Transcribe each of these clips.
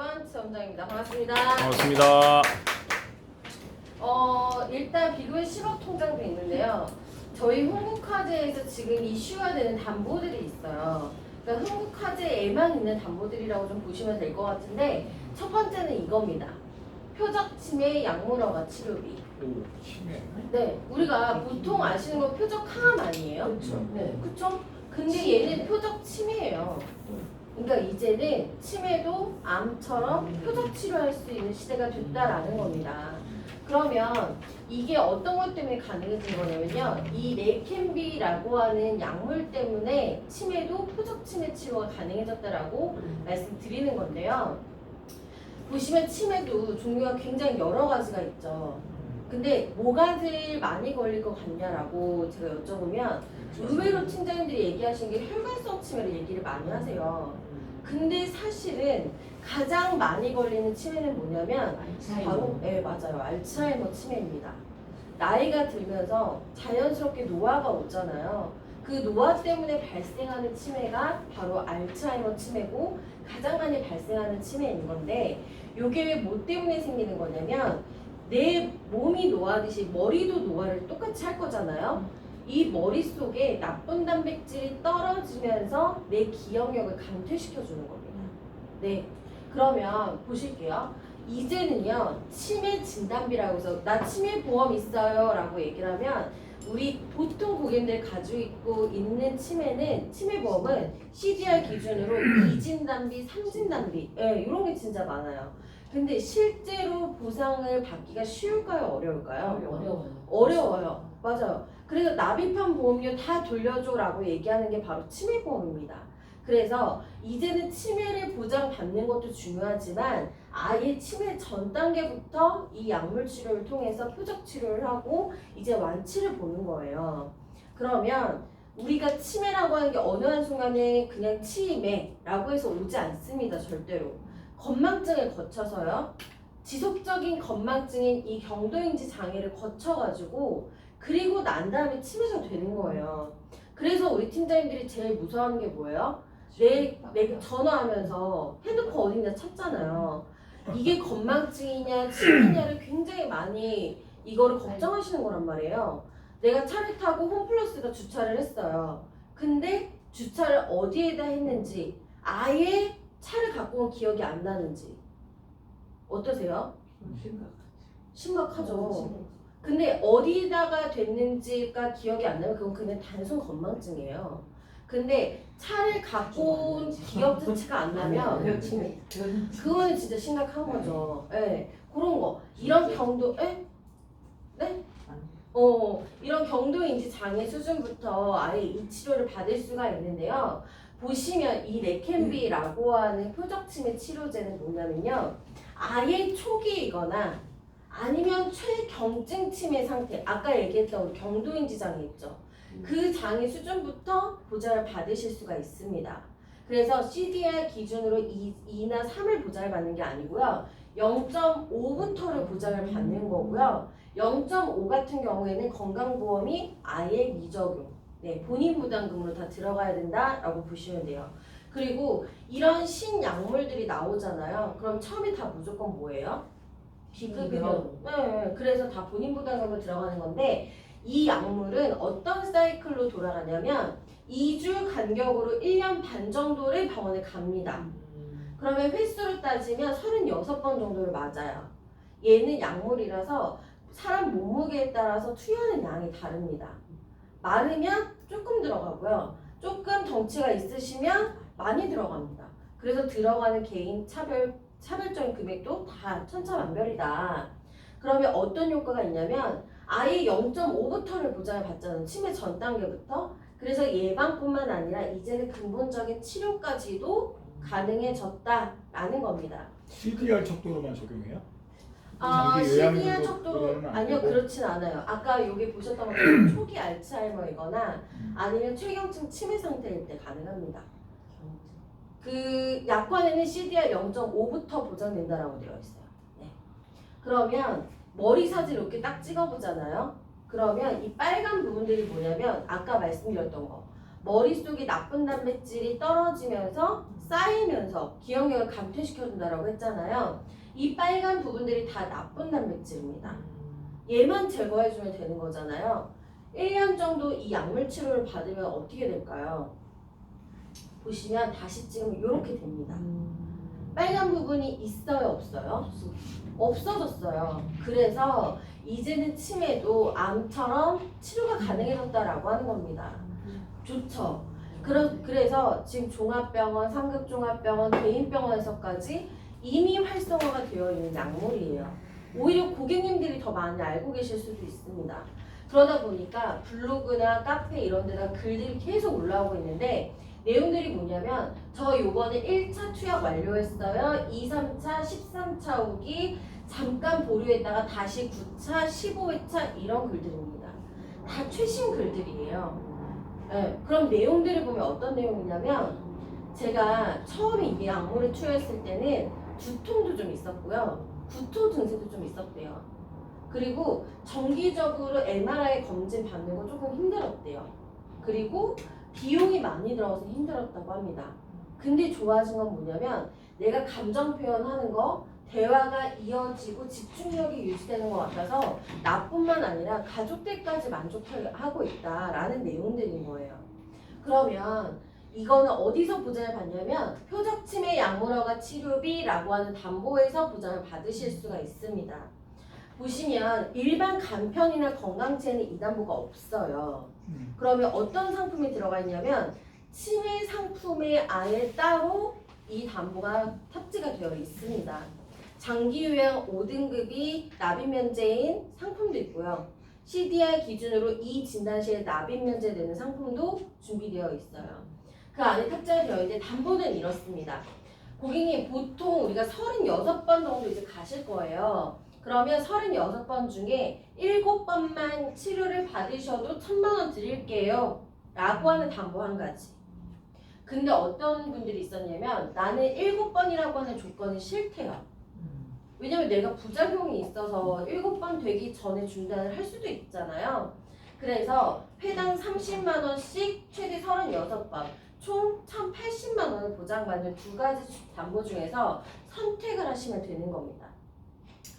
이기관 지점장입니다. 반갑습니다. 반갑습니다. 일단 비교의 실업 통장도 있는데요. 저희 흥국화재에서 지금 이슈가 되는 담보들이 있어요. 그러니까 흥국화재에만 있는 담보들이라고 좀 보시면 될 것 같은데 첫 번째는 이겁니다. 표적 치매 약물허가 치료비. 오, 치매. 네, 우리가 보통 아시는 건 표적 항암 아니에요? 그렇죠. 네, 그쵸? 근데 얘는 표적 치매예요. 그러니까 이제는 치매도 암처럼 표적 치료할 수 있는 시대가 됐다라는 겁니다. 그러면 이게 어떤 것 때문에 가능해진 거냐면요. 이 레캠비라고 하는 약물 때문에 치매도 표적 치매 치료가 가능해졌다라고 말씀드리는 건데요. 보시면 치매도 종류가 굉장히 여러 가지가 있죠. 근데 뭐가 제일 많이 걸릴 것 같냐라고 제가 여쭤보면 의외로 팀장님들이 얘기하시는 게 혈관성 치매를 얘기를 많이 하세요. 근데 사실은 가장 많이 걸리는 치매는 뭐냐면 바로 맞아요. 알츠하이머 치매입니다. 나이가 들면서 자연스럽게 노화가 오잖아요. 그 노화 때문에 발생하는 치매가 바로 알츠하이머 치매고 가장 많이 발생하는 치매인 건데 이게 왜 뭐 때문에 생기는 거냐면 내 몸이 노화하듯이 머리도 노화를 똑같이 할 거잖아요. 이 머릿속에 나쁜 단백질이 떨어지면서 내 기억력을 강퇴시켜주는 겁니다. 네, 그러면 보실게요. 이제는요, 치매 진단비라고 해서 나 치매 보험 있어요 라고 얘기를 하면 우리 보통 고객님들 가지고 있는 치매는 치매 보험은 CDR 기준으로 2진단비, 3진단비 이런 게 진짜 많아요. 근데 실제로 보상을 받기가 쉬울까요? 어려울까요? 어려워요. 맞아요. 그래서 납입한 보험료 다 돌려줘 라고 얘기하는 게 바로 치매보험입니다. 그래서 이제는 치매를 보장받는 것도 중요하지만 아예 치매 전 단계부터 이 약물 치료를 통해서 표적 치료를 하고 이제 완치를 보는 거예요. 그러면 우리가 치매라고 하는 게 어느 한순간에 그냥 치매라고 해서 오지 않습니다. 절대로. 건망증을 거쳐서요. 지속적인 건망증인 이 경도인지 장애를 거쳐가지고 그리고 난 다음에 치매가 되는 거예요. 그래서 우리 팀장님들이 제일 무서워하는 게 뭐예요? 내가 전화하면서 핸드폰 어딘가 찾잖아요. 이게 건망증이냐 치매냐를 굉장히 많이 이거를 걱정하시는 거란 말이에요. 내가 차를 타고 홈플러스가 주차를 했어요. 근데 주차를 어디에다 했는지 아예 차를 갖고 온 기억이 안 나는지 어떠세요? 심각하죠. 근데 어디다가 됐는지가 기억이 안 나면 그건 그냥 단순 건망증이에요. 근데 차를 갖고 온 기억 자체가 안 나면 그거는 진짜 심각한 거죠. 예, 그런 거. 이런 경도, 네? 이런 경도인지 장애 수준부터 아예 이 치료를 받을 수가 있는데요. 보시면 이 레캠비라고 하는 표적치매 치료제는 뭐냐면요. 아예 초기이거나 아니면 최경증 치매 상태, 아까 얘기했던 우리 경도인지 장애 있죠. 그 장애 수준부터 보장을 받으실 수가 있습니다. 그래서 CDR 기준으로 2나 3을 보장을 받는 게 아니고요. 0.5부터를 보장을 받는 거고요. 0.5 같은 경우에는 건강보험이 아예 미적용, 본인 부담금으로 다 들어가야 된다라고 보시면 돼요. 그리고 이런 신약물들이 나오잖아요. 그럼 처음에 다 무조건 뭐예요? 비급여. 네, 그래서 다 본인 부담금으로 들어가는 건데 이 약물은 어떤 사이클로 돌아가냐면 2주 간격으로 1년 반 정도를 병원에 갑니다. 그러면 횟수로 따지면 36번 정도를 맞아요. 얘는 약물이라서 사람 몸무게에 따라서 투여하는 양이 다릅니다. 마르면 조금 들어가고요. 조금 덩치가 있으시면 많이 들어갑니다. 그래서 들어가는 개인 차별적인 금액도 다 천차만별이다. 그러면 어떤 효과가 있냐면 아예 0.5부터를 보장을 받잖아요. 치매 전 단계부터. 그래서 예방뿐만 아니라 이제는 근본적인 치료까지도 가능해졌다라는 겁니다. CDR 척도로만 적용해요? CDR 척도로 아니요, 그렇진 않아요. 아까 여기 보셨던 것처럼 초기 알츠하이머이거나 아니면 최경증 치매 상태일 때 가능합니다. 그 약관에는 CDR 0.5부터 보장된다라고 되어 있어요. 네. 그러면 머리 사진 이렇게 딱 찍어보잖아요. 그러면 이 빨간 부분들이 뭐냐면 아까 말씀드렸던 거 머릿속에 나쁜 단백질이 떨어지면서 쌓이면서 기억력을 감퇴시켜준다라고 했잖아요. 이 빨간 부분들이 다 나쁜 단백질입니다. 얘만 제거해주면 되는 거잖아요. 1년 정도 이 약물 치료를 받으면 어떻게 될까요? 보시면 다시 찍으면 이렇게 됩니다. 빨간 부분이 있어요, 없어요? 없어졌어요. 그래서 이제는 치매도 암처럼 치료가 가능해졌다라고 하는 겁니다. 좋죠. 그래서 지금 종합병원, 상급종합병원, 개인병원에서까지 이미 활성화가 되어 있는 약물이에요. 오히려 고객님들이 더 많이 알고 계실 수도 있습니다. 그러다 보니까 블로그나 카페 이런 데다 글들이 계속 올라오고 있는데 내용들이 뭐냐면 저 요번에 1차 투약 완료했어요. 2, 3차, 13차 후기 잠깐 보류했다가 다시 9차, 15회차 이런 글들입니다. 다 최신 글들이에요. 네, 그럼 내용들을 보면 어떤 내용이냐면 제가 처음에 이 약물을 투여했을 때는 두통도 좀 있었고요. 구토 증세도 좀 있었대요. 그리고 정기적으로 MRI 검진 받는 거 조금 힘들었대요. 그리고 비용이 많이 들어가서 힘들었다고 합니다. 근데 좋아진 건 뭐냐면 내가 감정 표현하는 거 대화가 이어지고 집중력이 유지되는 것 같아서 나뿐만 아니라 가족들까지 만족하고 있다라는 내용들인 거예요. 그러면 이거는 어디서 보장을 받냐면 표적치매 약물허가 치료비라고 하는 담보에서 보장을 받으실 수가 있습니다. 보시면 일반 간편이나 건강체는 이 담보가 없어요. 그러면 어떤 상품이 들어가 있냐면 치매 상품에 아예 따로 이 담보가 탑재가 되어 있습니다. 장기 요양 5등급이 납입 면제인 상품도 있고요. CDR 기준으로 이 진단 시에 납입 면제되는 상품도 준비되어 있어요. 그 안에 탑재가 되어 있는데 담보는 이렇습니다. 고객님 보통 우리가 36번 정도 이제 가실 거예요. 그러면 36번 중에 7번만 치료를 받으셔도 1,000만 원 드릴게요 라고 하는 담보 한 가지. 근데 어떤 분들이 있었냐면 나는 7번이라고 하는 조건이 싫대요. 왜냐면 내가 부작용이 있어서 7번 되기 전에 중단을 할 수도 있잖아요. 그래서 회당 30만 원씩 최대 36번 총 1,080만 원을 보장받는 두 가지 담보 중에서 선택을 하시면 되는 겁니다.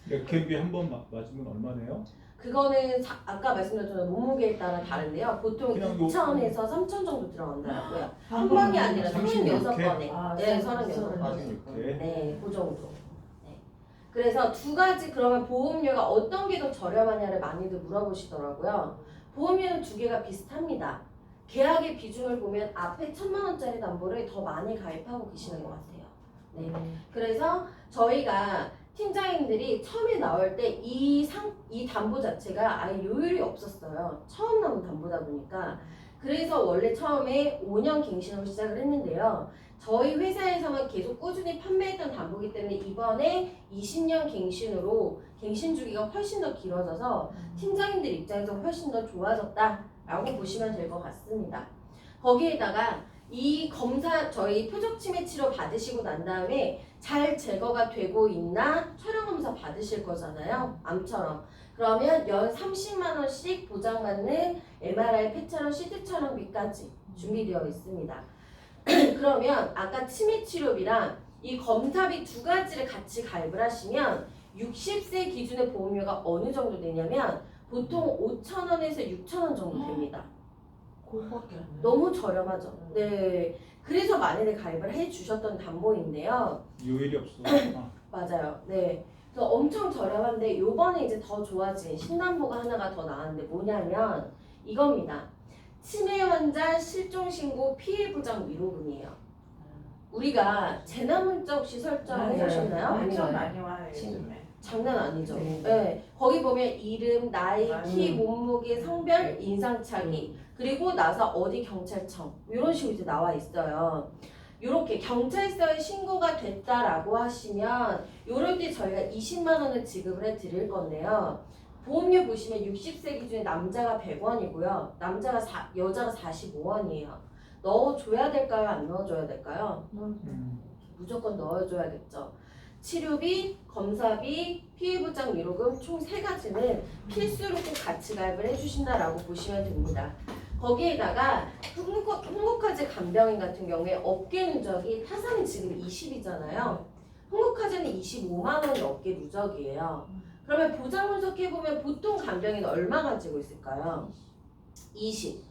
맥캠비 한 번 맞으면 얼마네요? 그거는 아까 말씀드렸던 몸무게에 따라 다른데요. 보통 그냥 2,000에서 3,000 정도 들어간다고요. 한 번이 아니라 36번에. 아, 네, 36 36번에. 이렇게. 네, 그 정도. 네. 그래서 두 가지 그러면 보험료가 어떤 게 더 저렴하냐를 많이들 물어보시더라고요. 보험료는 두 개가 비슷합니다. 계약의 비중을 보면 앞에 1,000만 원짜리 담보를 더 많이 가입하고 계시는 것 같아요. 네. 그래서 저희가 팀장님들이 처음에 나올 때 이 담보 자체가 아예 요율이 없었어요. 처음 나온 담보다 보니까. 그래서 원래 처음에 5년 갱신으로 시작을 했는데요. 저희 회사에서만 계속 꾸준히 판매했던 담보이기 때문에 이번에 20년 갱신으로 갱신 주기가 훨씬 더 길어져서 팀장님들 입장에서 훨씬 더 좋아졌다라고 보시면 될 것 같습니다. 거기에다가 이 검사 저희 표적치매 치료 받으시고 난 다음에 잘 제거가 되고 있나 촬영 검사 받으실 거잖아요. 암처럼. 그러면 연 30만 원씩 보장받는 MRI, 펫 촬영, CT 촬영비까지 준비되어 있습니다. 그러면 아까 치매 치료비랑 이 검사비 두 가지를 같이 가입을 하시면 60세 기준의 보험료가 어느 정도 되냐면 보통 5,000원에서 6,000원 정도 됩니다. 그거밖에 안 돼. 너무 저렴하죠. 네. 그래서 많이들 가입을 해주셨던 담보인데요. 요일이 없어. 맞아요. 네. 그래서 엄청 저렴한데 요번에 이제 더 좋아진 신담보가 하나가 더 나왔는데 뭐냐면 이겁니다. 치매 환자 실종 신고 피해 보장 위로금이에요. 우리가 재난문자 혹시 설정해보셨나요? 완전 많이 와요 요즘에. 장난 아니죠. 네. 네. 거기 보면 이름, 나이, 키, 음. 몸무게, 성별, 인상착의 그리고 나서 어디 경찰청 이런 식으로 이제 나와 있어요. 이렇게 경찰서에 신고가 됐다라고 하시면 이럴 때 저희가 20만 원을 지급을 해드릴 건데요. 보험료 보시면 60세 기준에 남자가 100원이고요. 여자가 45원이에요. 넣어줘야 될까요? 안 넣어줘야 될까요? 무조건 넣어줘야겠죠. 치료비, 검사비, 피해보장 위로금 총 3가지는 필수로 꼭 같이 가입을 해주신다라고 보시면 됩니다. 거기에다가 흥국화재 간병인 같은 경우에 업계 누적이 타사는 지금 20이잖아요. 흥국화재는 25만 원이 업계 누적이에요. 그러면 보장 분석해보면 보통 간병인 얼마 가지고 있을까요? 20.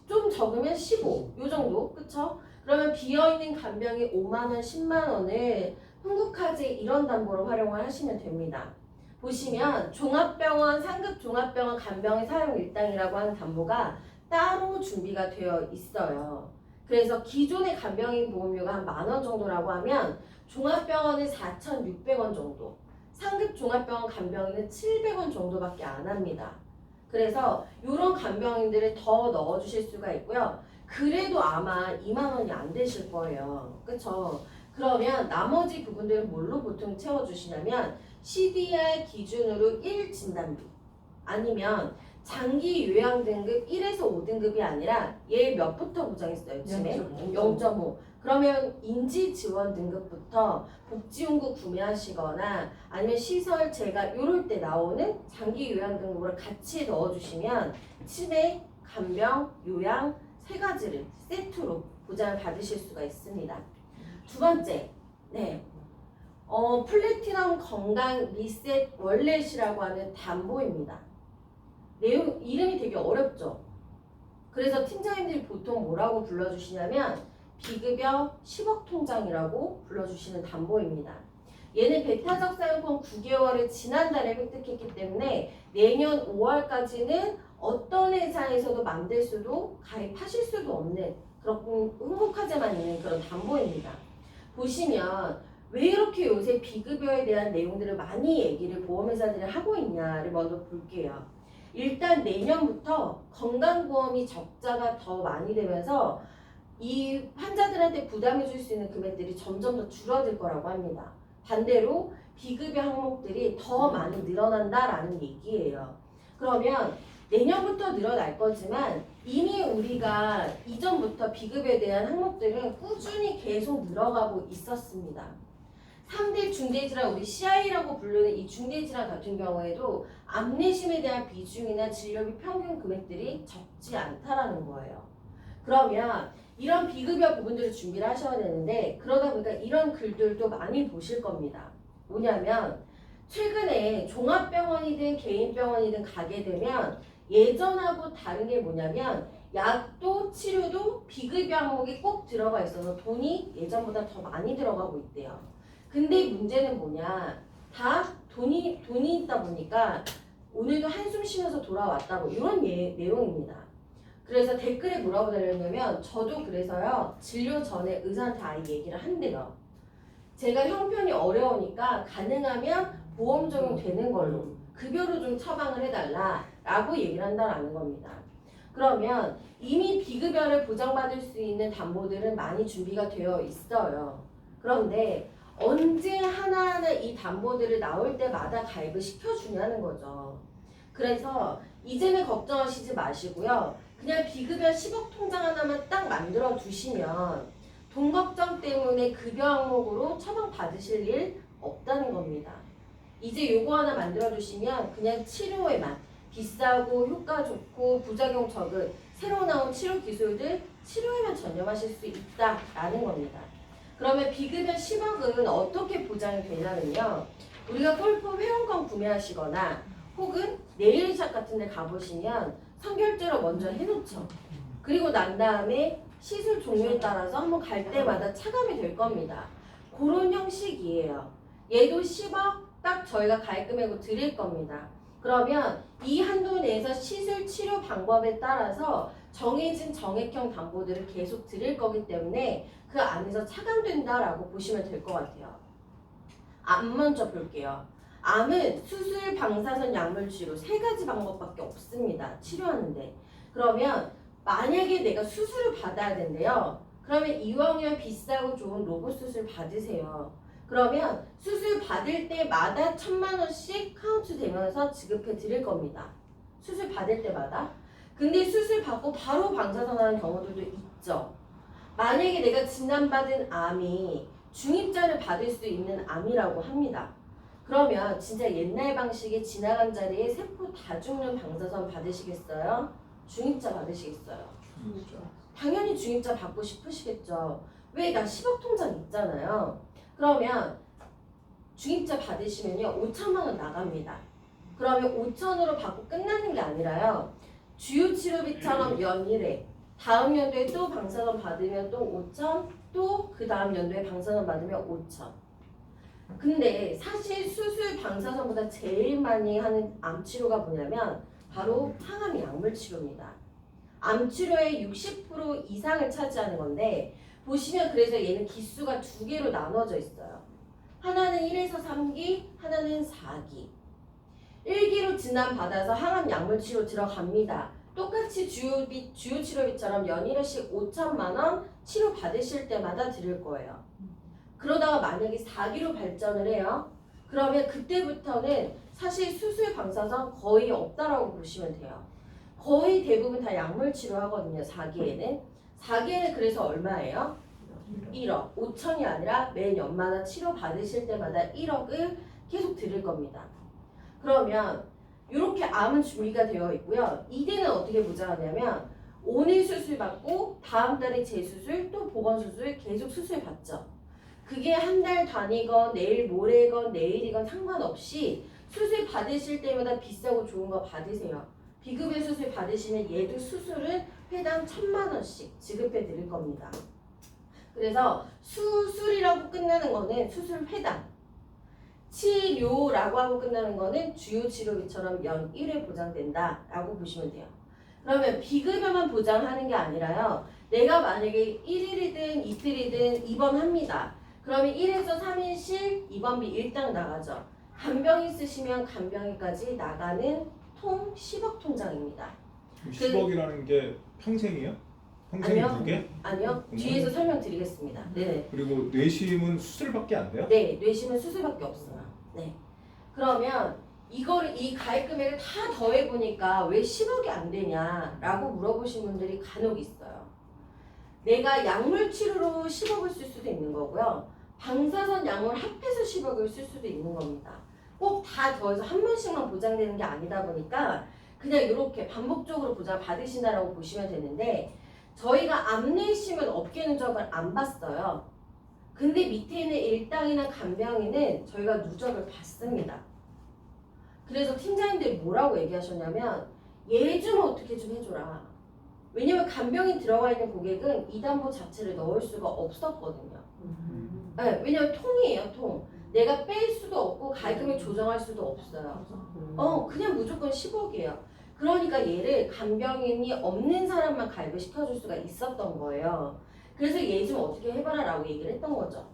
좀 적으면 15. 요 정도. 그쵸? 그러면 비어있는 간병인 5만 원, 10만 원을 흥국화재 이런 담보로 활용을 하시면 됩니다. 보시면 종합병원, 상급 종합병원 간병인 사용 일당이라고 하는 담보가 따로 준비가 되어 있어요. 그래서 기존의 간병인 보험료가 한 10,000원 정도라고 하면 종합병원은 4,600원 정도, 상급 종합병원 간병인은 700원 정도밖에 안 합니다. 그래서 이런 간병인들을 더 넣어주실 수가 있고요. 그래도 아마 2만 원이 안 되실 거예요. 그쵸? 그러면 나머지 부분들은 뭘로 보통 채워주시냐면 CDR 기준으로 1 진단비 아니면 장기 요양 등급 1에서 5등급이 아니라 얘 몇부터 보장했어요? 치매? 0.5. 그러면 인지 지원 등급부터 복지용구 구매하시거나 아니면 시설 제가 요럴 때 나오는 장기 요양 등급을 같이 넣어주시면 치매, 간병, 요양 세 가지를 세트로 보장을 받으실 수가 있습니다. 두 번째, 네. 플래티넘 건강 리셋 월렛이라고 하는 담보입니다. 내용, 이름이 되게 어렵죠? 그래서 팀장님들이 보통 뭐라고 불러주시냐면 비급여 10억 통장이라고 불러주시는 담보입니다. 얘는 배타적 사용권 9개월을 지난달에 획득했기 때문에 내년 5월까지는 어떤 회사에서도 만들 수도 가입하실 수도 없는 그런 흥국화재만 있는 그런 담보입니다. 보시면 왜 이렇게 요새 비급여에 대한 내용들을 많이 얘기를 보험회사들이 하고 있냐를 먼저 볼게요. 일단 내년부터 건강보험이 적자가 더 많이 되면서 이 환자들한테 부담해 줄 수 있는 금액들이 점점 더 줄어들 거라고 합니다. 반대로 비급여 항목들이 더 많이 늘어난다라는 얘기예요. 그러면 내년부터 늘어날 거지만 이미 우리가 이전부터 비급여에 대한 항목들은 꾸준히 계속 늘어가고 있었습니다. 3대 중대질환, 우리 CI라고 부르는 이 중대질환 같은 경우에도 암내심에 대한 비중이나 진료비 평균 금액들이 적지 않다라는 거예요. 그러면 이런 비급여 부분들을 준비를 하셔야 되는데 그러다 보니까 이런 글들도 많이 보실 겁니다. 뭐냐면 최근에 종합병원이든 개인병원이든 가게 되면 예전하고 다른 게 뭐냐면 약도 치료도 비급여 항목이 꼭 들어가 있어서 돈이 예전보다 더 많이 들어가고 있대요. 근데 문제는 뭐냐, 다 돈이 있다 보니까 오늘도 한숨 쉬면서 돌아왔다 뭐 이런 내용입니다. 그래서 댓글에 뭐라고 달렸냐면 저도 그래서요 진료 전에 의사한테 아예 얘기를 한대요. 제가 형편이 어려우니까 가능하면 보험 적용되는 걸로 급여로 좀 처방을 해달라 라고 얘기를 한다는 겁니다. 그러면 이미 비급여를 보장받을 수 있는 담보들은 많이 준비가 되어 있어요. 그런데 언제 하나하나 이 담보들을 나올 때마다 가입을 시켜주냐는 거죠. 그래서 이제는 걱정하시지 마시고요. 그냥 비급여 10억 통장 하나만 딱 만들어 두시면 돈 걱정 때문에 급여 항목으로 처방 받으실 일 없다는 겁니다. 이제 요거 하나 만들어 두시면 그냥 치료에만 비싸고 효과 좋고 부작용 적은 새로 나온 치료 기술들 치료에만 전념하실 수 있다라는 겁니다. 그러면 비급여 10억은 어떻게 보장이 되냐면요. 우리가 골프 회원권 구매하시거나 혹은 네일샵 같은 데 가보시면 선결제로 먼저 해놓죠. 그리고 난 다음에 시술 종류에 따라서 한번 갈 때마다 차감이 될 겁니다. 그런 형식이에요. 얘도 10억 딱 저희가 가입금액으로 드릴 겁니다. 그러면 이 한도 내에서 시술 치료 방법에 따라서 정해진 정액형 담보들을 계속 드릴 거기 때문에 그 안에서 차감된다라고 보시면 될 것 같아요. 암 먼저 볼게요. 암은 수술, 방사선, 약물 치료 세 가지 방법밖에 없습니다. 치료하는데. 그러면 만약에 내가 수술을 받아야 된대요. 그러면 이왕이면 비싸고 좋은 로봇 수술 받으세요. 그러면 수술 받을 때마다 1,000만 원씩 카운트 되면서 지급해 드릴 겁니다. 수술 받을 때마다. 근데 수술 받고 바로 방사선 하는 경우들도 있죠. 만약에 내가 진단받은 암이 중입자를 받을 수 있는 암이라고 합니다. 그러면 진짜 옛날 방식의 지나간 자리에 세포 다 죽는 방사선 받으시겠어요? 중입자 받으시겠어요? 진짜. 당연히 중입자 받고 싶으시겠죠. 왜? 나 10억 통장 있잖아요. 그러면 중입자 받으시면요 5천만 원 나갑니다. 그러면 5천으로 받고 끝나는 게 아니라요. 주요 치료비처럼 연일에 다음 연도에 또 방사선 받으면 또 5천, 또 그 다음 연도에 방사선 받으면 5천. 근데 사실 수술 방사선보다 제일 많이 하는 암 치료가 뭐냐면 바로 항암 약물 치료입니다. 암 치료의 60% 이상을 차지하는 건데 보시면 그래서 얘는 기수가 두 개로 나눠져 있어요. 하나는 1에서 3기, 하나는 4기. 1기로 진단받아서 항암 약물 치료 들어갑니다. 똑같이 주요 치료비처럼 연일씩 5천만 원 치료 받으실 때마다 드릴 거예요. 그러다가 만약에 4기로 발전을 해요. 그러면 그때부터는 사실 수술 방사선 거의 없다라고 보시면 돼요. 거의 대부분 다 약물 치료하거든요. 4기에는. 4기에는 그래서 얼마예요? 1억. 5천이 아니라 매년마다 치료 받으실 때마다 1억을 계속 드릴 겁니다. 그러면 이렇게 암은 준비가 되어 있고요. 이대는 어떻게 보장하냐면 오늘 수술 받고 다음 달에 재수술 또 보건수술 계속 수술 받죠. 그게 한 달 단위건 내일 모레건 내일이건 상관없이 수술 받으실 때마다 비싸고 좋은 거 받으세요. 비급여 수술 받으시면 얘도 수술은 회당 1,000만 원씩 지급해 드릴 겁니다. 그래서 수술이라고 끝나는 거는 수술 회당, 치료라고 하고 끝나는 거는 주요 치료비처럼 연 1회 보장된다라고 보시면 돼요. 그러면 비급여만 보장하는 게 아니라요. 내가 만약에 1일이든 이틀이든 입원합니다. 그러면 1에서 3일씩 입원비 일당 나가죠. 간병 있으시면 간병비까지 나가는 통 10억 통장입니다. 10억이라는 게 평생이에요? 평생 아니요. 두 개? 아니요. 뒤에서 설명드리겠습니다. 네. 그리고 뇌심은 수술밖에 안 돼요? 네, 뇌심은 수술밖에 없어요. 네. 그러면 이거를 이 가입 금액을 다 더해 보니까 왜 10억이 안 되냐라고 물어보신 분들이 간혹 있어요. 내가 약물 치료로 10억을 쓸 수도 있는 거고요. 방사선 약물 합해서 10억을 쓸 수도 있는 겁니다. 꼭 다 더해서 한 번씩만 보장되는 게 아니다 보니까 그냥 이렇게 반복적으로 보장 받으신다라고 보시면 되는데 저희가 암내심은 어깨 누적을 안 봤어요. 근데 밑에 있는 일당이나 간병인은 저희가 누적을 받습니다. 그래서 팀장님들이 뭐라고 얘기하셨냐면 얘 좀 어떻게 좀 해줘라. 왜냐면 간병인 들어가 있는 고객은 이담보 자체를 넣을 수가 없었거든요. 네, 왜냐면 통이에요, 통. 내가 뺄 수도 없고 가입금을 조정할 수도 없어요. 그냥 무조건 10억이에요. 그러니까 얘를 간병인이 없는 사람만 가입을 시켜줄 수가 있었던 거예요. 그래서 얘 좀 어떻게 해봐라 라고 얘기를 했던 거죠.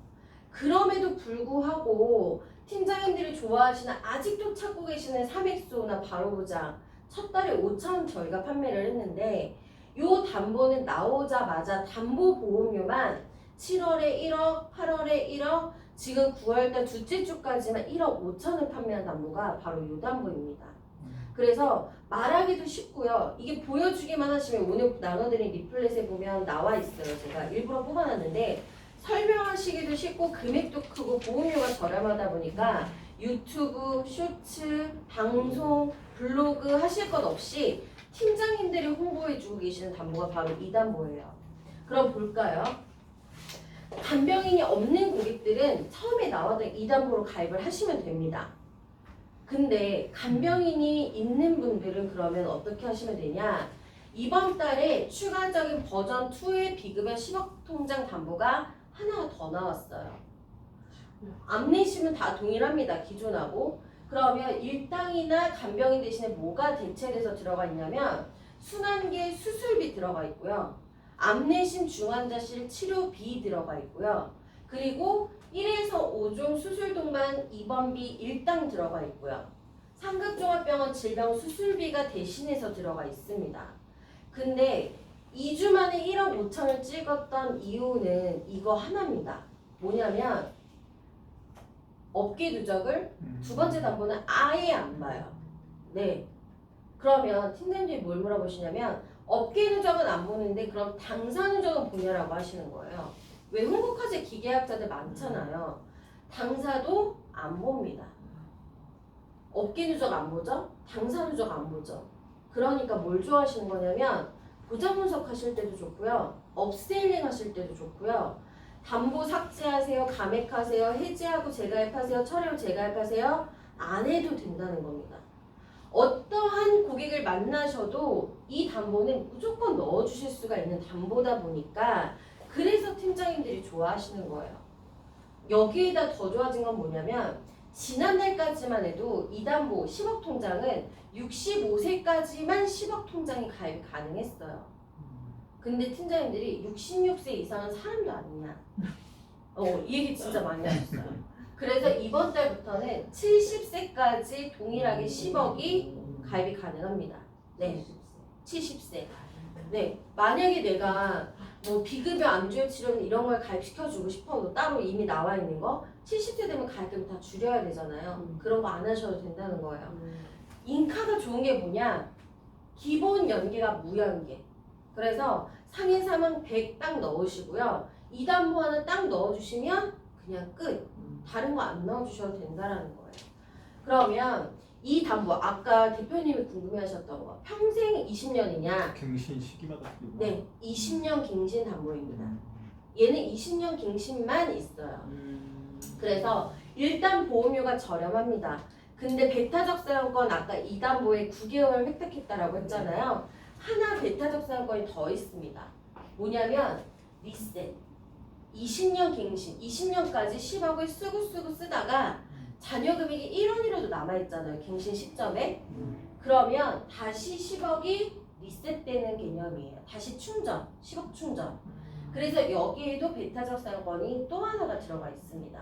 그럼에도 불구하고 팀장님들이 좋아하시는 아직도 찾고 계시는 삼액수나 바로보장 첫 달에 5,000원 저희가 판매를 했는데 요 담보는 나오자마자 담보 보험료만 7월에 1억, 8월에 1억, 지금 9월달 둘째 주까지만 1억 5천을 판매한 담보가 바로 요 담보입니다. 그래서 말하기도 쉽고요. 이게 보여주기만 하시면 오늘 나눠드린 리플렛에 보면 나와 있어요. 제가 일부러 뽑아놨는데 설명하시기도 쉽고 금액도 크고 보험료가 저렴하다 보니까 유튜브, 쇼츠, 방송, 블로그 하실 것 없이 팀장님들이 홍보해주고 계시는 담보가 바로 이 담보예요. 그럼 볼까요? 간병인이 없는 고객들은 처음에 나왔던 이 담보로 가입을 하시면 됩니다. 근데 간병인이 있는 분들은 그러면 어떻게 하시면 되냐? 이번 달에 추가적인 버전 2의 비급여 10억 통장 담보가 하나 더 나왔어요. 암내심은 다 동일합니다. 기존하고. 그러면 일당이나 간병인 대신에 뭐가 대체돼서 들어가 있냐면 순환계 수술비 들어가 있고요. 암내심 중환자실 치료비 들어가 있고요. 그리고 1에서 5종 수술 동반 입원비 일당 들어가 있고요. 상급종합병원 질병 수술비가 대신해서 들어가 있습니다. 근데 2주 만에 1억 5천을 찍었던 이유는 이거 하나입니다. 뭐냐면 업계 누적을 두 번째 담보는 아예 안 봐요. 네. 그러면 팀장님들이 뭘 물어보시냐면 업계 누적은 안 보는데 그럼 당사 누적은 보냐라고 하시는 거예요. 왜 홍보카드 기계학자들 많잖아요. 당사도 안 봅니다. 업계 누적 안 보죠? 당사 누적 안 보죠? 그러니까 뭘 좋아하시는 거냐면 보장 분석 하실 때도 좋고요. 업세일링 하실 때도 좋고요. 담보 삭제하세요. 감액하세요. 해지하고 재가입하세요. 철회하고 재가입하세요. 안 해도 된다는 겁니다. 어떠한 고객을 만나셔도 이 담보는 무조건 넣어주실 수가 있는 담보다 보니까 그래서 팀장님들이 좋아하시는 거예요. 여기에다 더 좋아진 건 뭐냐면 지난달까지만 해도 이 담보 10억 통장은 65세까지만 10억 통장이 가입 가능했어요. 근데 팀장님들이 66세 이상은 사람도 아니냐. 이 얘기 진짜 많이 하셨어요. 그래서 이번 달부터는 70세까지 동일하게 10억이 가입이 가능합니다. 네, 70세. 네, 만약에 내가 뭐 비급여 안주혈 치료는 이런 걸 가입시켜주고 싶어도 따로 이미 나와 있는 거 70세 되면 가입금 다 줄여야 되잖아요. 그런 거 안 하셔도 된다는 거예요. 인카가 좋은 게 뭐냐? 기본 연계가 무연계. 그래서 상해 사망 100 딱 넣으시고요. 이 담보 하나 딱 넣어주시면 그냥 끝. 다른 거 안 넣어주셔도 된다라는 거예요. 그러면 이 담보 아까 대표님이 궁금해하셨던 거 평생 20년이냐? 갱신 시기마다 틀리구나. 네, 20년 갱신 담보입니다. 얘는 20년 갱신만 있어요. 그래서 일단 보험료가 저렴합니다. 근데 배타적 사용권 아까 이 담보에 9개월 획득했다라고 했잖아요. 하나 배타적 사용권이 더 있습니다. 뭐냐면 리셋. 20년 갱신, 20년까지 10억을 쓰고 쓰다가 잔여 금액이 1원이라도 남아있잖아요. 갱신 시점에. 그러면 다시 10억이 리셋되는 개념이에요. 다시 충전, 10억 충전. 그래서 여기에도 배타적 사용권이 또 하나가 들어가 있습니다.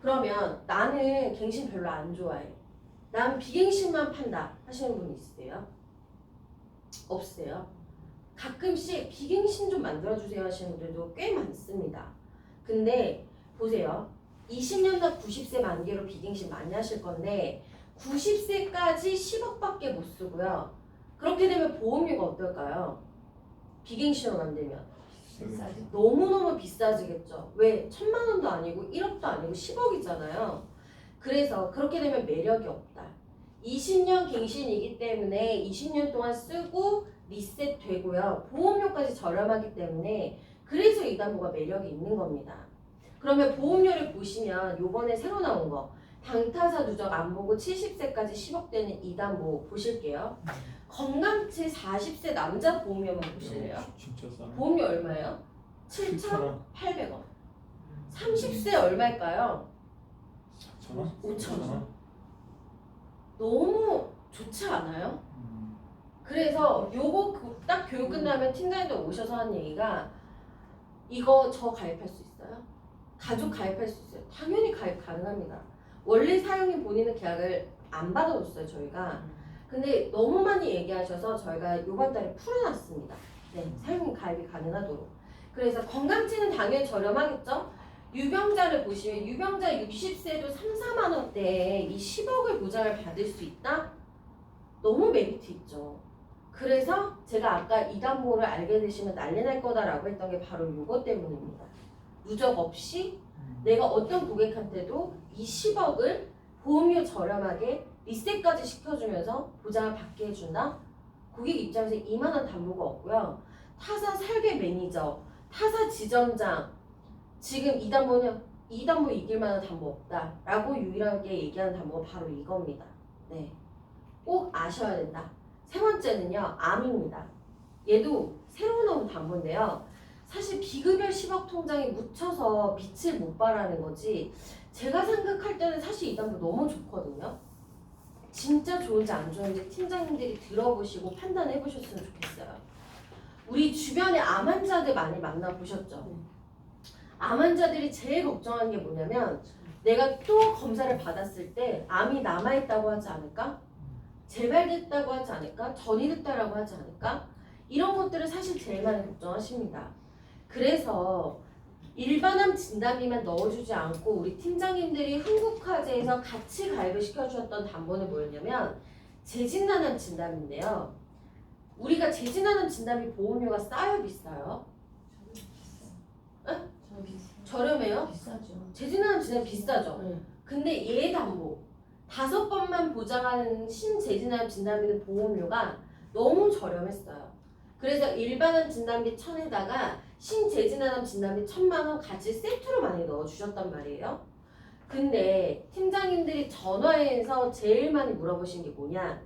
그러면 나는 갱신 별로 안 좋아해. 난 비갱신만 판다 하시는 분 있으세요? 없으세요? 가끔씩 비갱신 좀 만들어주세요 하시는 분들도 꽤 많습니다. 근데 보세요. 20년당 90세 만기로 비갱신 많이 하실 건데 90세까지 10억밖에 못 쓰고요. 그렇게 되면 보험료가 어떨까요? 비갱신으로 만들면 너무너무 비싸지겠죠. 왜? 1,000만 원도 아니고 1억도 아니고 10억이잖아요. 그래서 그렇게 되면 매력이 없다. 20년 갱신이기 때문에 20년 동안 쓰고 리셋 되고요. 보험료까지 저렴하기 때문에 그래서 이 담보가 매력이 있는 겁니다. 그러면 보험료를 보시면 요번에 새로 나온 거 당타사 누적 안 보고 70세까지 10억 되는 이 담보 보실게요. 건강체 40세 남자 보험료만 보실래요? 진짜 싸네. 보험료 얼마예요? 7,800원. 30세 얼마일까요? 4,000원? 5,000원. 너무 좋지 않아요? 그래서 요거 딱 교육 끝나면 팀장님들 오셔서 하는 얘기가 이거 저 가입할 수 있어요? 가족 가입할 수 있어요? 당연히 가입 가능합니다. 원래 사용인 본인은 계약을 안 받아줬어요 저희가. 근데 너무 많이 얘기하셔서 저희가 요번 달에 풀어놨습니다. 네, 사용인 가입이 가능하도록. 그래서 건강치는 당연히 저렴하겠죠? 유병자를 보시면 유병자 60세도 3, 4만 원대에 이 10억을 보장을 받을 수 있다? 너무 메리트 있죠. 그래서 제가 아까 이 담보를 알게 되시면 난리 날 거다라고 했던 게 바로 이것 때문입니다. 누적 없이 내가 어떤 고객한테도 이 10억을 보험료 저렴하게 리셋까지 시켜주면서 보장을 받게 해준다? 고객 입장에서 이만한 담보가 없고요. 타사 설계 매니저, 타사 지점장, 지금 이 담보는 이 담보 이길 만한 담보 없다라고 유일하게 얘기하는 담보가 바로 이겁니다. 네, 꼭 아셔야 된다. 세 번째는요, 암입니다. 얘도 새로 나온 담보인데요. 사실 비급여 10억 통장에 묻혀서 빛을 못 발하는 거지 제가 생각할 때는 사실 이 담보 너무 좋거든요. 진짜 좋은지 안 좋은지 팀장님들이 들어보시고 판단해 보셨으면 좋겠어요. 우리 주변에 암 환자들 많이 만나보셨죠? 암 환자들이 제일 걱정하는 게 뭐냐면 내가 또 검사를 받았을 때 암이 남아있다고 하지 않을까? 재발됐다고 하지 않을까? 전이됐다라고 하지 않을까? 이런 것들을 사실 제일 많이 걱정하십니다. 그래서 일반암 진단비만 넣어주지 않고 우리 팀장님들이 한국화재에서 같이 가입을 시켜주셨던 담보는 뭐였냐면 재진단암 진단비인데요. 우리가 재진단암 진단비 보험료가 싸요 비싸요? 저렴해요? 비싸죠. 재진단암 진단비 비싸죠? 네. 근데 얘 담보 5번만 보장하는 신재진암 진단비는 보험료가 너무 저렴했어요. 그래서 일반암 진단비 1,000에다가 신재진암 진단비 1,000만원 같이 세트로 많이 넣어주셨단 말이에요. 근데 팀장님들이 전화해서 제일 많이 물어보신 게 뭐냐?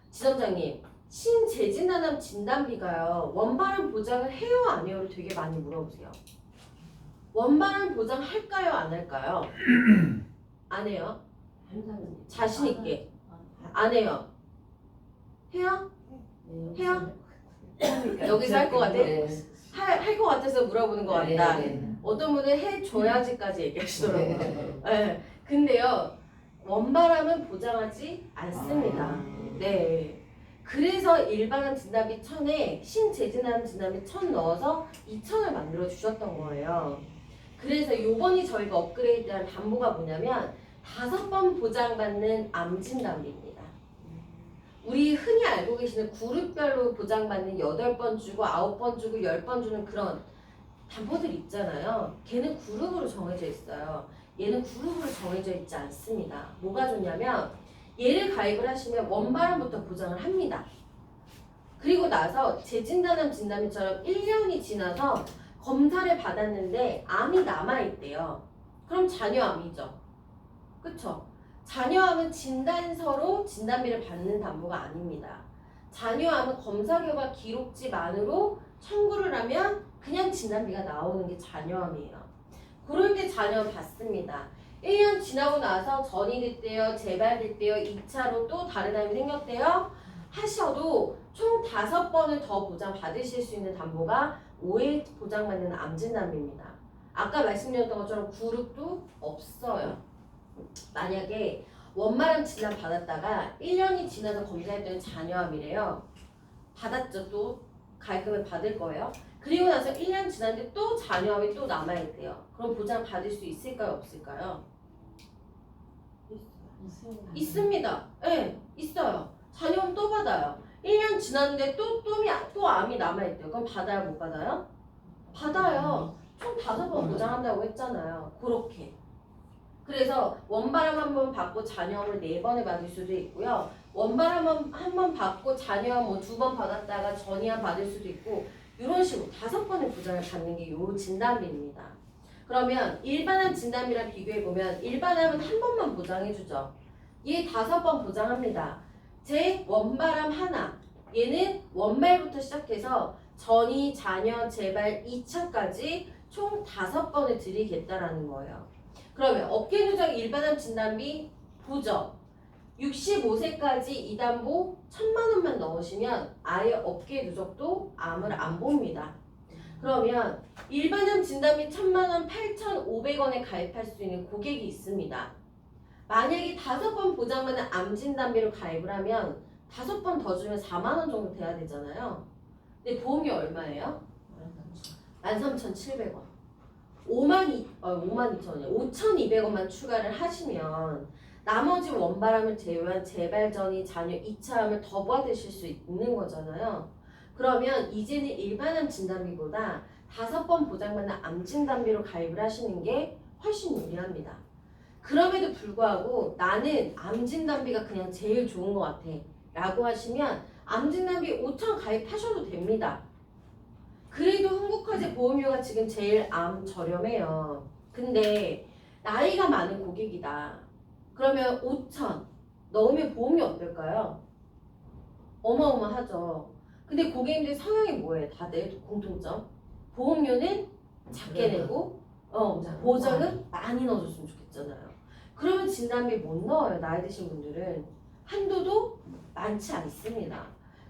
지점장님, 신재진암 진단비가요, 원발암 보장을 해요 안 해요를 되게 많이 물어보세요. 원발암 보장 할까요 안 할까요? 안 해요. 자신 있게 안 해요. 해요? 해요? 여기서 할 것 같아? 할 것 같아서 물어보는 것 같다. 어떤 분은 해줘야지까지 얘기하시더라고요. 네. 근데요, 원바람은 보장하지 않습니다. 네. 그래서 일반암 진단비 1,000에 신재진암 진단비 1,000 넣어서 2,000을 만들어 주셨던 거예요. 그래서 요번이 저희가 업그레이드한 담보가 뭐냐면 5번 보장받는 암 진단비입니다. 우리 흔히 알고 계시는 그룹별로 보장받는 8번 주고 9번 주고 10번 주는 그런 담보들 있잖아요. 걔는 그룹으로 정해져 있어요. 얘는 그룹으로 정해져 있지 않습니다. 뭐가 좋냐면 얘를 가입을 하시면 원바람부터 보장을 합니다. 그리고 나서 재진단암 진단비처럼 1년이 지나서 검사를 받았는데 암이 남아있대요. 그럼 잔여암이죠. 그쵸? 잔여암은 진단서로 진단비를 받는 담보가 아닙니다. 잔여암은 검사 결과 기록지만으로 청구를 하면 그냥 진단비가 나오는 게 잔여암이에요. 그럴 때 잔여암 받습니다. 1년 지나고 나서 전이 됐대요, 재발됐대요, 2차로 또 다른 암이 생겼대요 하셔도 총 5번을 더 보장 받으실 수 있는 담보가 5회 보장받는 암 진단비입니다. 아까 말씀드렸던 것처럼 그룹도 없어요. 만약에 원마람 진단 받았다가 1년이 지나서 검사했더니 잔여암이래요. 받았죠. 또 가입금을 받을 거예요. 그리고 나서 1년 지났는데 또 잔여암이 또 남아있대요. 그럼 보장 받을 수 있을까요? 없을까요? 있습니다. 네, 있어요. 잔여암 또 받아요. 1년 지났는데 또 암이 남아있대요. 그럼 받아요? 못 받아요? 받아요. 총 5번 보장한다고 했잖아요. 그렇게. 그래서 원바람 한 번 받고 잔여암을 4번을 받을 수도 있고요. 원바람 한 번 받고 잔여암 뭐 2번 받았다가 전이암 받을 수도 있고 이런 식으로 5번의 보장을 받는 게 요 진단비입니다. 그러면 일반암 진단비랑 비교해보면 일반암은 한 번만 보장해주죠. 얘 5번 보장합니다. 제 원바람 하나, 얘는 원발부터 시작해서 전이, 잔여, 재발, 2차까지 총 5번을 드리겠다라는 거예요. 그러면 어깨누적 일반암 진단비 보죠. 65세까지 이담보 1,000만 원만 넣으시면 아예 어깨 누적도 암을 안 봅니다. 그러면 일반암 진단비 1,000만 원 8,500원에 가입할 수 있는 고객이 있습니다. 만약에 5번 보장받는 암 진단비로 가입을 하면 5번 더 주면 4만 원 정도 돼야 되잖아요. 근데 보험료 얼마예요? 13,700원. 52,000원이요. 5,200원만 추가를 하시면 나머지 원바람을 제외한 재발 전이 잔여 2차암을 더 받으실 수 있는 거잖아요. 그러면 이제는 일반암 진단비보다 5번 보장받는 암 진단비로 가입을 하시는 게 훨씬 유리합니다. 그럼에도 불구하고 나는 암 진단비가 그냥 제일 좋은 것 같아 라고 하시면 암 진단비 5,000 가입하셔도 됩니다. 그래도 흥국화재 보험료가 지금 제일 암 저렴해요. 근데 나이가 많은 고객이다. 그러면 5,000 넣으면 보험료 어떨까요? 어마어마하죠. 근데 고객님들 성향이 뭐예요? 다들 공통점. 보험료는 작게 내고 보장은 많이 넣어줬으면 좋겠잖아요. 그러면 진단비 못 넣어요. 나이 드신 분들은. 한도도 많지 않습니다.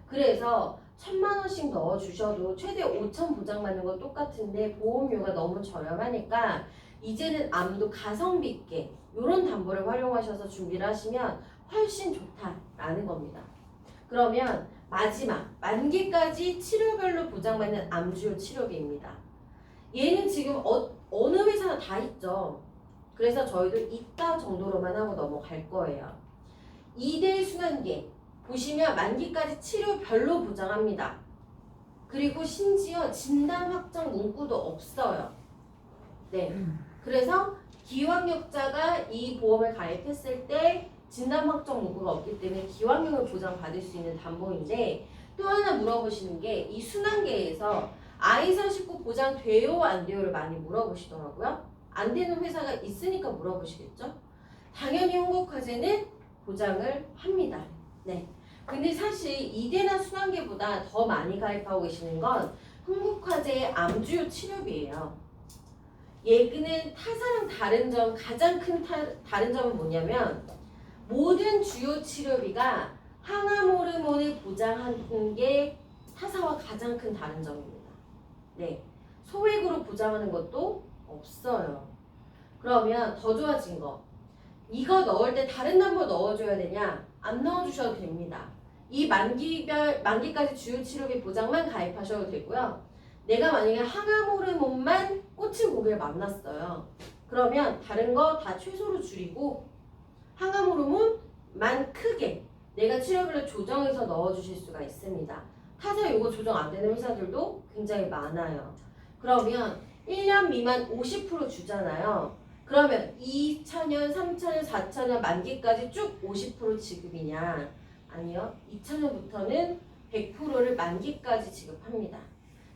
그래서 1,000만 원씩 넣어주셔도 최대 5,000 보장받는 건 똑같은데 보험료가 너무 저렴하니까 이제는 암도 가성비 있게 이런 담보를 활용하셔서 준비를 하시면 훨씬 좋다라는 겁니다. 그러면 마지막 만기까지 치료별로 보장받는 암주요 치료비입니다. 얘는 지금 어느 회사나 다 있죠. 그래서 저희도 있다 정도로만 하고 넘어갈 거예요. 2대 순환계 보시면 만기까지 치료별로 보장합니다. 그리고 심지어 진단 확정 문구도 없어요. 네. 그래서 기왕력자가 이 보험을 가입했을 때 진단 확정 문구가 없기 때문에 기왕용을 보장받을 수 있는 담보인데 또 하나 물어보시는 게 이 순환계에서 I-49 보장돼요 안 돼요를 많이 물어보시더라고요. 안 되는 회사가 있으니까 물어보시겠죠? 당연히 흥국화재는 보장을 합니다. 네. 근데 사실 이대나 순환계보다 더 많이 가입하고 계시는 건 흥국화재의 암주요 치료비예요. 얘는 타사랑 다른 점, 가장 큰 다른 점은 뭐냐면 모든 주요 치료비가 항암 호르몬을 보장하는 게 타사와 가장 큰 다른 점입니다. 네, 소액으로 보장하는 것도 없어요. 그러면 더 좋아진 거, 이거 넣을 때 다른 담보 넣어줘야 되냐? 안 넣어주셔도 됩니다. 이 만기까지 주요 치료비 보장만 가입하셔도 되고요. 내가 만약에 항암 호르몬만 꽂힌 고객을 만났어요. 그러면 다른 거 다 최소로 줄이고 항암 호르몬만 크게 내가 치료비를 조정해서 넣어주실 수가 있습니다. 타사 요거 조정 안 되는 회사들도 굉장히 많아요. 그러면 1년 미만 50% 주잖아요. 그러면 2차년, 3차년, 4차년 만기까지 쭉 50% 지급이냐? 아니요. 2차년부터는 100%를 만기까지 지급합니다.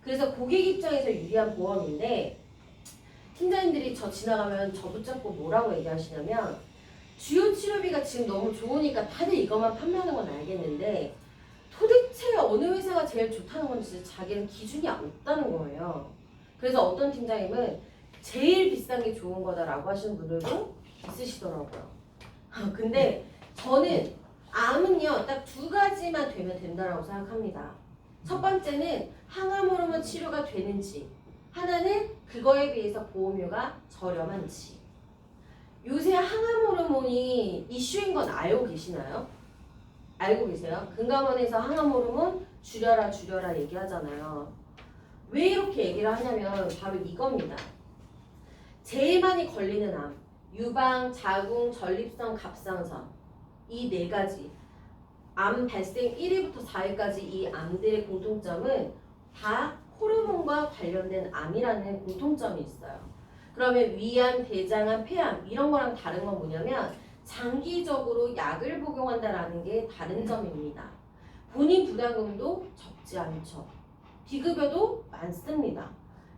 그래서 고객 입장에서 유리한 보험인데 팀장님들이 저 지나가면 저 붙잡고 뭐라고 얘기하시냐면 주요 치료비가 지금 너무 좋으니까 다들 이것만 판매하는 건 알겠는데 도대체 어느 회사가 제일 좋다는 건지 자기는 기준이 없다는 거예요. 그래서 어떤 팀장님은 제일 비싼 게 좋은 거다라고 하시는 분들도 있으시더라고요. 근데 저는 암은요 딱 두 가지만 되면 된다라고 생각합니다. 첫 번째는 항암 호르몬 치료가 되는지, 하나는 그거에 비해서 보험료가 저렴한지. 요새 항암 호르몬이 이슈인 건 알고 계시나요? 알고 계세요? 금감원에서 항암 호르몬 줄여라 얘기하잖아요. 왜 이렇게 얘기를 하냐면 바로 이겁니다. 제일 많이 걸리는 암, 유방, 자궁, 전립선, 갑상선 이 네 가지 암 발생 1일부터 4일까지 이 암들의 공통점은 다 호르몬과 관련된 암이라는 공통점이 있어요. 그러면 위암, 대장암, 폐암 이런 거랑 다른 건 뭐냐면 장기적으로 약을 복용한다라는 게 다른 점입니다. 본인 부담금도 적지 않죠. 비급여도 많습니다.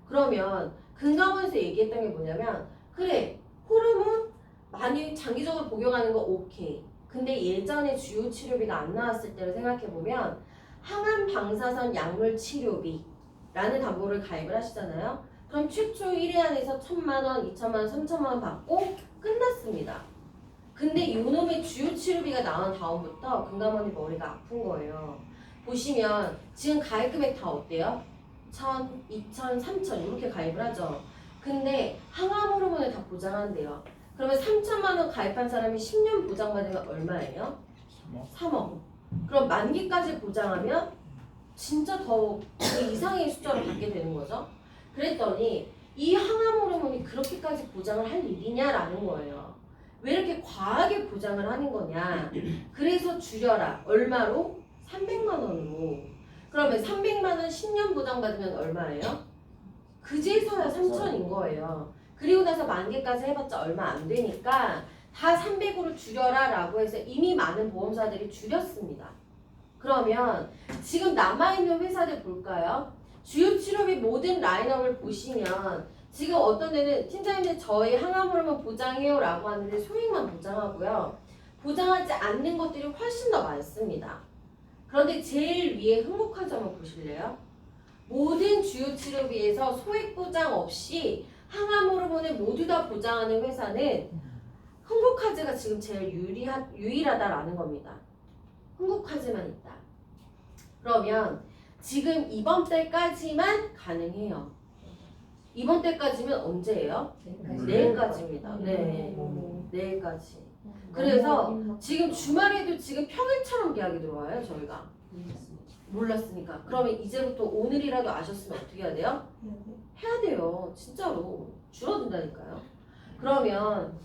그러면 금감원에서 얘기했던 게 뭐냐면 그래 호르몬 많이 장기적으로 복용하는 거 오케이. 근데 예전에 주요 치료비가 안 나왔을 때를 생각해보면 항암 방사선 약물 치료비라는 담보를 가입을 하시잖아요. 그럼 최초 1회 안에서 1,000만 원, 2,000만 원, 3,000만 원 받고 끝났습니다. 근데 요놈의 주요 치료비가 나온 다음부터 금감원이 머리가 아픈 거예요. 보시면 지금 가입 금액 다 어때요? 1,000, 2,000, 3,000 이렇게 가입을 하죠. 근데 항암 호르몬을 다 보장한대요. 그러면 3,000만 원 가입한 사람이 10년 보장받으면 얼마예요? 3억. 그럼 만기까지 보장하면 진짜 더 그 이상의 숫자를 받게 되는 거죠. 그랬더니 이 항암 호르몬이 그렇게까지 보장을 할 일이냐라는 거예요. 왜 이렇게 과하게 보장을 하는 거냐. 그래서 줄여라. 얼마로? 300만 원으로. 그러면 300만 원 10년 보장받으면 얼마예요? 그제서야 3,000인 거예요. 그리고 나서 만기까지 해봤자 얼마 안 되니까 다 300으로 줄여라 라고 해서 이미 많은 보험사들이 줄였습니다. 그러면 지금 남아있는 회사들 볼까요? 주요 치료비 모든 라인업을 보시면 지금 어떤 데는 팀장님들 저희 항암 호르몬 보장해요 라고 하는데 소액만 보장하고요. 보장하지 않는 것들이 훨씬 더 많습니다. 그런데 제일 위에 흥국화점을 보실래요? 모든 주요 치료비에서 소액 보장 없이 항암 호르몬을 모두 다 보장하는 회사는 흥국화재가 지금 제일 유일하다라는 겁니다. 흥국화재만 있다. 그러면 지금 이번 달까지만 가능해요. 이번 달까지면 언제예요? 내일까지입니다. 네, 내일까지. 그래서 지금 주말에도 지금 평일처럼 계약이 들어와요, 저희가. 몰랐으니까. 그러면 이제부터 오늘이라도 아셨으면 어떻게 해야 돼요? 해야 돼요. 진짜로. 줄어든다니까요. 그러면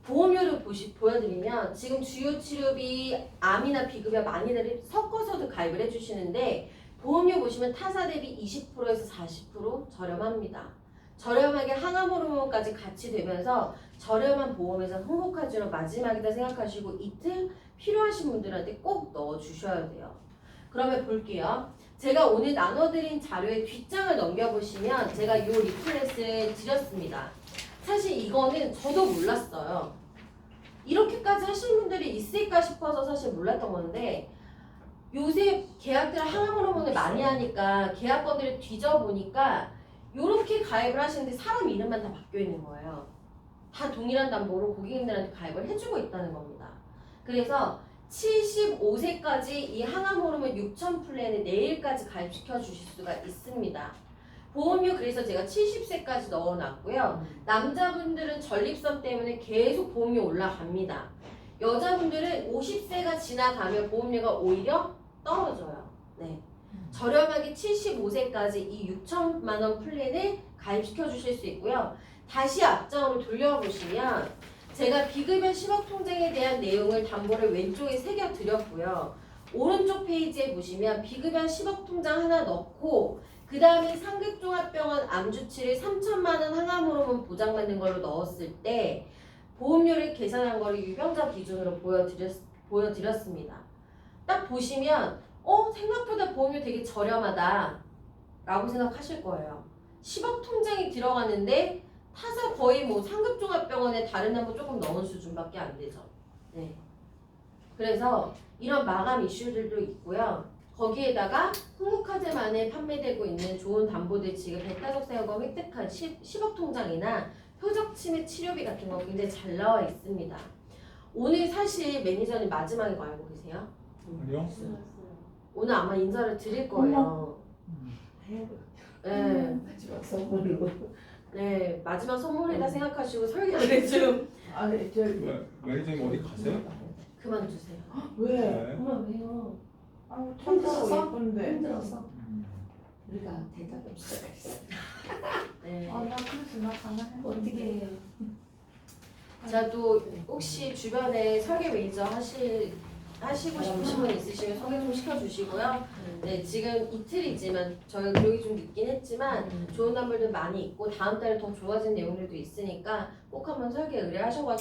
보험료를 보여드리면 지금 주요 치료비, 암이나 비급여 많이들 섞어서도 가입을 해주시는데 보험료 보시면 타사 대비 20%에서 40% 저렴합니다. 저렴하게 항암 호르몬까지 같이 되면서 저렴한 보험에서 행복하지로 마지막이다 생각하시고 이틀 필요하신 분들한테 꼭 넣어주셔야 돼요. 그러면 볼게요. 제가 오늘 나눠드린 자료의 뒷장을 넘겨보시면 제가 이 리플렛을 드렸습니다. 사실 이거는 저도 몰랐어요. 이렇게까지 하시는 분들이 있을까 싶어서 사실 몰랐던 건데 요새 계약들을 항암 호르몬을 많이 하니까 계약건들을 뒤져보니까 이렇게 가입을 하시는데 사람 이름만 다 바뀌어 있는 거예요. 다 동일한 담보로 고객님들한테 가입을 해주고 있다는 겁니다. 그래서 75세까지 이 항암 호르몬 6천 플랜을 내일까지 가입시켜 주실 수가 있습니다. 보험료 그래서 제가 70세까지 넣어놨고요. 남자분들은 전립선 때문에 계속 보험료 올라갑니다. 여자분들은 50세가 지나가면 보험료가 오히려 떨어져요. 네. 저렴하게 75세까지 이 6천만 원 플랜을 가입시켜 주실 수 있고요. 다시 앞장으로 돌려보시면 제가 비급여 10억 통장에 대한 내용을 담보를 왼쪽에 새겨 드렸고요. 오른쪽 페이지에 보시면 비급여 10억 통장 하나 넣고 그 다음에 상급종합병원 암주치를 3천만 원 항암 호르몬 보장받는 걸로 넣었을 때 보험료를 계산한 거를 유병자 기준으로 보여드렸습니다. 딱 보시면 생각보다 보험료 되게 저렴하다 라고 생각하실 거예요. 10억 통장이 들어가는데 타사 거의 뭐 상급종합병원에 다른 담보 조금 넣은 수준밖에 안 되죠. 네. 그래서 이런 마감 이슈들도 있고요. 거기에다가 흥국화재만에 판매되고 있는 좋은 담보들 지금 배타적세여금 획득한 10억 통장이나 표적 치매 치료비 같은 거 굉장히 잘 나와 있습니다. 오늘 사실 매니저님 마지막인 거 알고 계세요? 아니요. 오늘 아마 인사를 드릴 거예요. 네, 마지막 선물로. 네 마지막 선물이다 생각하시고 설계를 좀 아니 저 매니저님 어디 가세요? 그만두세요. 왜? 네. 엄마 왜요? 아 참다고 힘들었어? 예쁜데. 힘들었어? 우리가 대답 없이 시작했어. 네. 아나 그래서 나 가만히 어떻게 자, 또 혹시 주변에 설계 매니저 하시고 싶으신 분 있으시면 소개 좀 시켜주시고요. 네, 지금 이틀이지만 저희 기록이 좀 늦긴 했지만 좋은 담보들 많이 있고 다음 달에 더 좋아진 내용들도 있으니까 꼭 한번 설계 의뢰하셔가지고